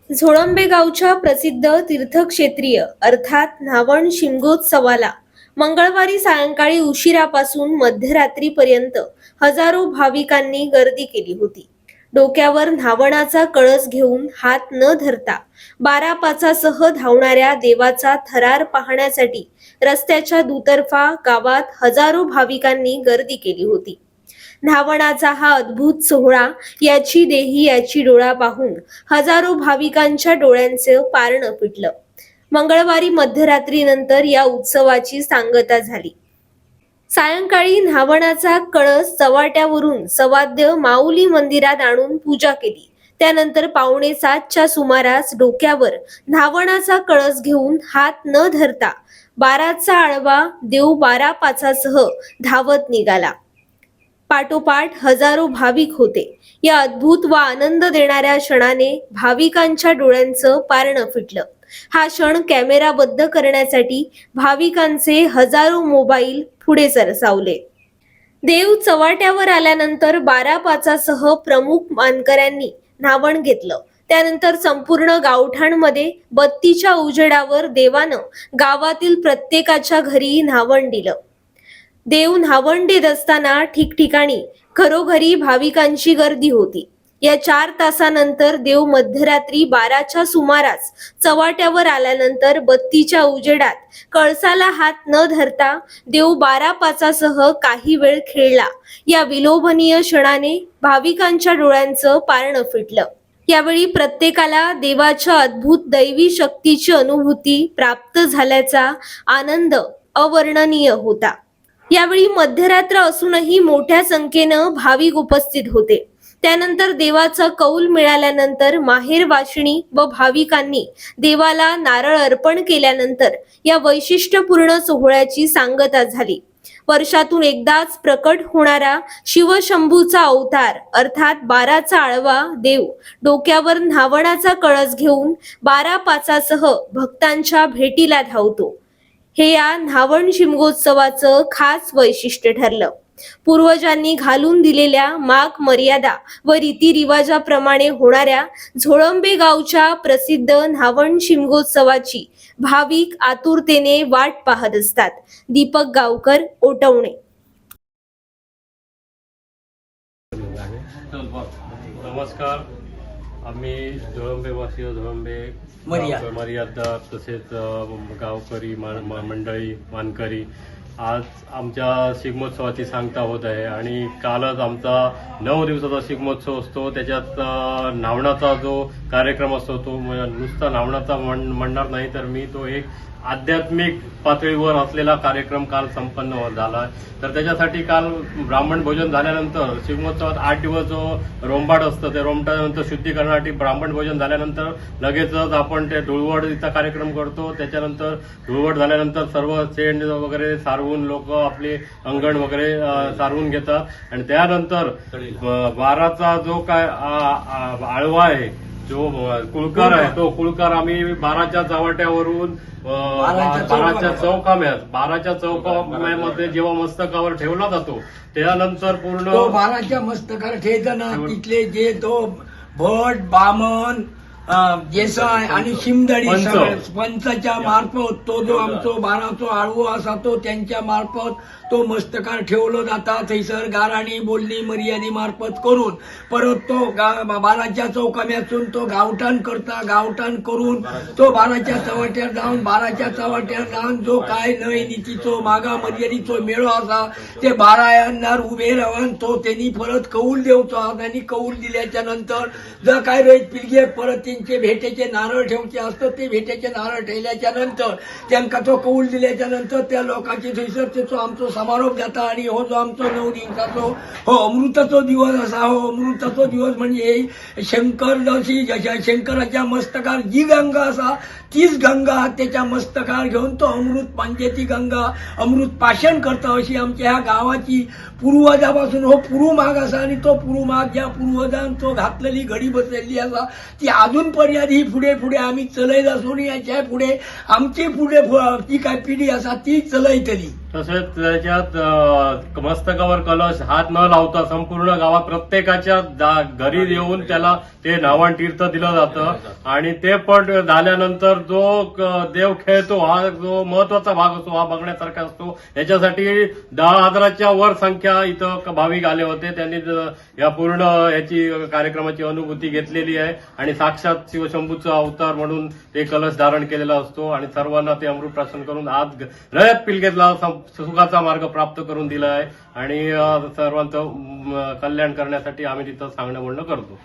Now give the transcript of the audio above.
झोळंबे गावच्या प्रसिद्ध तीर्थक्षेत्रीय अर्थात न्हावण शिमगोत्सवाला मंगळवारी सायंकाळी उशिरापासून मध्यरात्रीपर्यंत हजारो भाविकांनी गर्दी केली होती। डोक्यावर न्हावणाचा कळस घेऊन हात न धरता 12 पाचासह धावणाऱ्या देवाचा थरार पाहण्यासाठी रस्त्याच्या दुतर्फा गावात हजारो भाविकांनी गर्दी केली होती। न्हावणाचा हा अद्भुत सोहळा, याची देही याची डोळा पाहून हजारो भाविकांच्या डोळ्यांचं पारणं फिटलं। मंगळवारी मध्यरात्रीनंतर या उत्सवाची सांगता झाली। सायंकाळी न्हावणाचा कळस चव्हाट्यावरून सवाद्य माऊली मंदिरात आणून पूजा केली। त्यानंतर 6:45च्या सुमारास डोक्यावर न्हावणाचा कळस घेऊन हात न धरता 12चा आळवा देव 12 पाचासह धावत निघाला। पाठोपाठ हजारो भाविक होते। या अद्भुत व आनंद देणाऱ्या क्षणाने भाविकांच्या डोळ्यांचं पारणं फिटलं। हा क्षण कॅमेराबद्ध करण्यासाठी भाविकांचे हजारो मोबाईल पुढे सरसावले। देव चव्हाट्यावर आल्यानंतर 12 पाचासह प्रमुख मानकऱ्यांनी न्हावण घेतलं। त्यानंतर संपूर्ण गावठाणमध्ये बत्तीच्या उजेडावर देवानं गावातील प्रत्येकाच्या घरी न्हावण दिलं। देव न्हावण देत असताना ठिकठिकाणी घरोघरी भाविकांची गर्दी होती। या 4 तासानंतर देव मध्यरात्री 12च्या सुमारास चव्हाट्यावर आल्यानंतर बत्तीच्या उजेडात कळसाला हात न धरता देव 12 पाचासह काही वेळ खेळला। या विलोभनीय क्षणाने भाविकांच्या डोळ्यांचं पारणं फिटलं। यावेळी प्रत्येकाला देवाच्या अद्भुत दैवी शक्तीची अनुभूती प्राप्त झाल्याचा आनंद अवर्णनीय होता। यावेळी मध्यरात्र असूनही मोठ्या संख्येनं भाविक उपस्थित होते। त्यानंतर देवाचा कौल मिळाल्यानंतर माहेरवाशिणी व भाविकांनी देवाला नारळ अर्पण केल्यानंतर या वैशिष्ट्यपूर्ण सोहळ्याची सांगता झाली। वर्षातून एकदाच प्रकट होणारा शिवशंभूचा अवतार अर्थात 12चा आळवा देव डोक्यावर न्हावणाचा कळस घेऊन 12 पाचासह भक्तांच्या भेटीला धावतो। हे या न्हावण शिमगोत्सवाचं खास वैशिष्ट्य ठरलं। पूर्वजांनी घालून दिलेल्या माग मर्यादा व रीतिरिवाजाप्रमाणे होणाऱ्या झोळंबे गावच्या प्रसिद्ध न्हावण शिमगोत्सवाची भाविक आतुरतेने वाट पाहत असतात। दीपक गावकर, ओटवणे। नमस्कार, आम्ही झोळंबेवासी, झोळंबे मर्यादा तसेच गावकरी मंडळी मानकरी आज आमच्या शिगमोत्सवाची सांगता होत आहे। आणि कालच आमचा 9 दिवसाचा शिगमोत्सव असतो। त्याच्यात न्हावणाचा जो कार्यक्रम असतो तो नुसता न्हावणाचा म्हणणार नाही तर मी तो एक आध्यात्मिक पातळीवर असलेला कार्यक्रम काल संपन्न झाला। तर त्याच्यासाठी काल ब्राह्मण भोजन झाल्यानंतर शिगमोत्सवात 8 दिवस जो रोंबाड असतं ते रोमटानंतर शुद्धीकरणासाठी ब्राह्मण भोजन झाल्यानंतर लगेचच आपण ते धुळवडीचा कार्यक्रम करतो। त्याच्यानंतर धुळवड झाल्यानंतर सर्व शेण वगैरे सारवून लोक आपले अंगण वगैरे सारवून घेतात। आणि त्यानंतर 12चा जो काय आळवा आहे, जो कुळकार आहे, तो कुळकार आम्ही 12च्या चव्हाट्यावरून 12च्या चौकामध्ये जेव्हा मस्तकावर ठेवला जातो त्यानंतर पूर्ण 12च्या मस्तकावर ठेवताना तिथले जे तो भट बामन देसाय आणि शिमदडी पंचाच्या मार्फत तो जो आमचो 12चो आळवो असा तो त्यांच्या मार्फत तो मस्तकार ठेवलो जाता। थंयसर गाराणी बोलणी मर्यादी मार्फत करून परत तो 12च्या चौकाम्यातून तो गावठाण करता। गावठाण करून तो 12च्या चव्हाट्यार जाऊन 12च्या चव्हाट्यार जाऊन जो काय नय नीतीचो मागा मर्यादीचो मेळो असा ते 12 यांनार उभे राहून तो त्यांनी परत कौल देवचो। त्यांनी कौल दिल्याच्या नंतर जर काय रयत पिळगे परत त्यांचे भेटेचे नारळ ठेवचे असतात। ते भेटेचे नारळ ठेवल्याच्या नंतर त्यांना तो कौल दिल्याच्या नंतर त्या लोकांची थंयसर त्याचो आमचो समारोप जाता। आणि हो जो आमचो 9 दिवसाचो हो अमृताचो दिवस असा। हो अमृताचो दिवस म्हणजे शंकर जशी शंकराच्या मस्तकार जी गंगा असा तीच गंगा त्याच्या मस्तकार घेऊन तो अमृत पांजे ती गंगा अमृत पाषण करता। अशी आमच्या ह्या गावाची पूर्वजापासून हो पुरुमाग असा। आणि तो पुरुमाग ज्या पूर्वजान तो घातलेली घडी बसलेली असा ती अजून पर्यंत ही फुडें फुडें आमी चलयत आसून याच्या फुडें आमची फुडें ती काय पिढी आसा ती चलयतली. तसेच त्याच्यात मस्तकावर कलश हात न लावता संपूर्ण गावात प्रत्येकाच्या घरी येऊन त्याला ते न्हावण तीर्थ दिलं जातं आणि ते पण झाल्यानंतर जो देव खेळतो हा जो महत्वाचा भाग असतो हा बघण्यासारखा असतो. याच्यासाठी 10,000च्या वर संख्या इथं भाविक आले होते. त्यांनी या पूर्ण याची कार्यक्रमाची अनुभूती घेतलेली आहे आणि साक्षात शिवशंभूचा अवतार म्हणून ते कलश धारण केलेला असतो आणि सर्वांना ते अमृत प्राशन करून आज रयत पिलगेतला सुखाचा मार्ग प्राप्त करून दिला आहे आणि सर्वांचं कल्याण करण्यासाठी आम्ही तिथं सांगणं बोलणं करतो.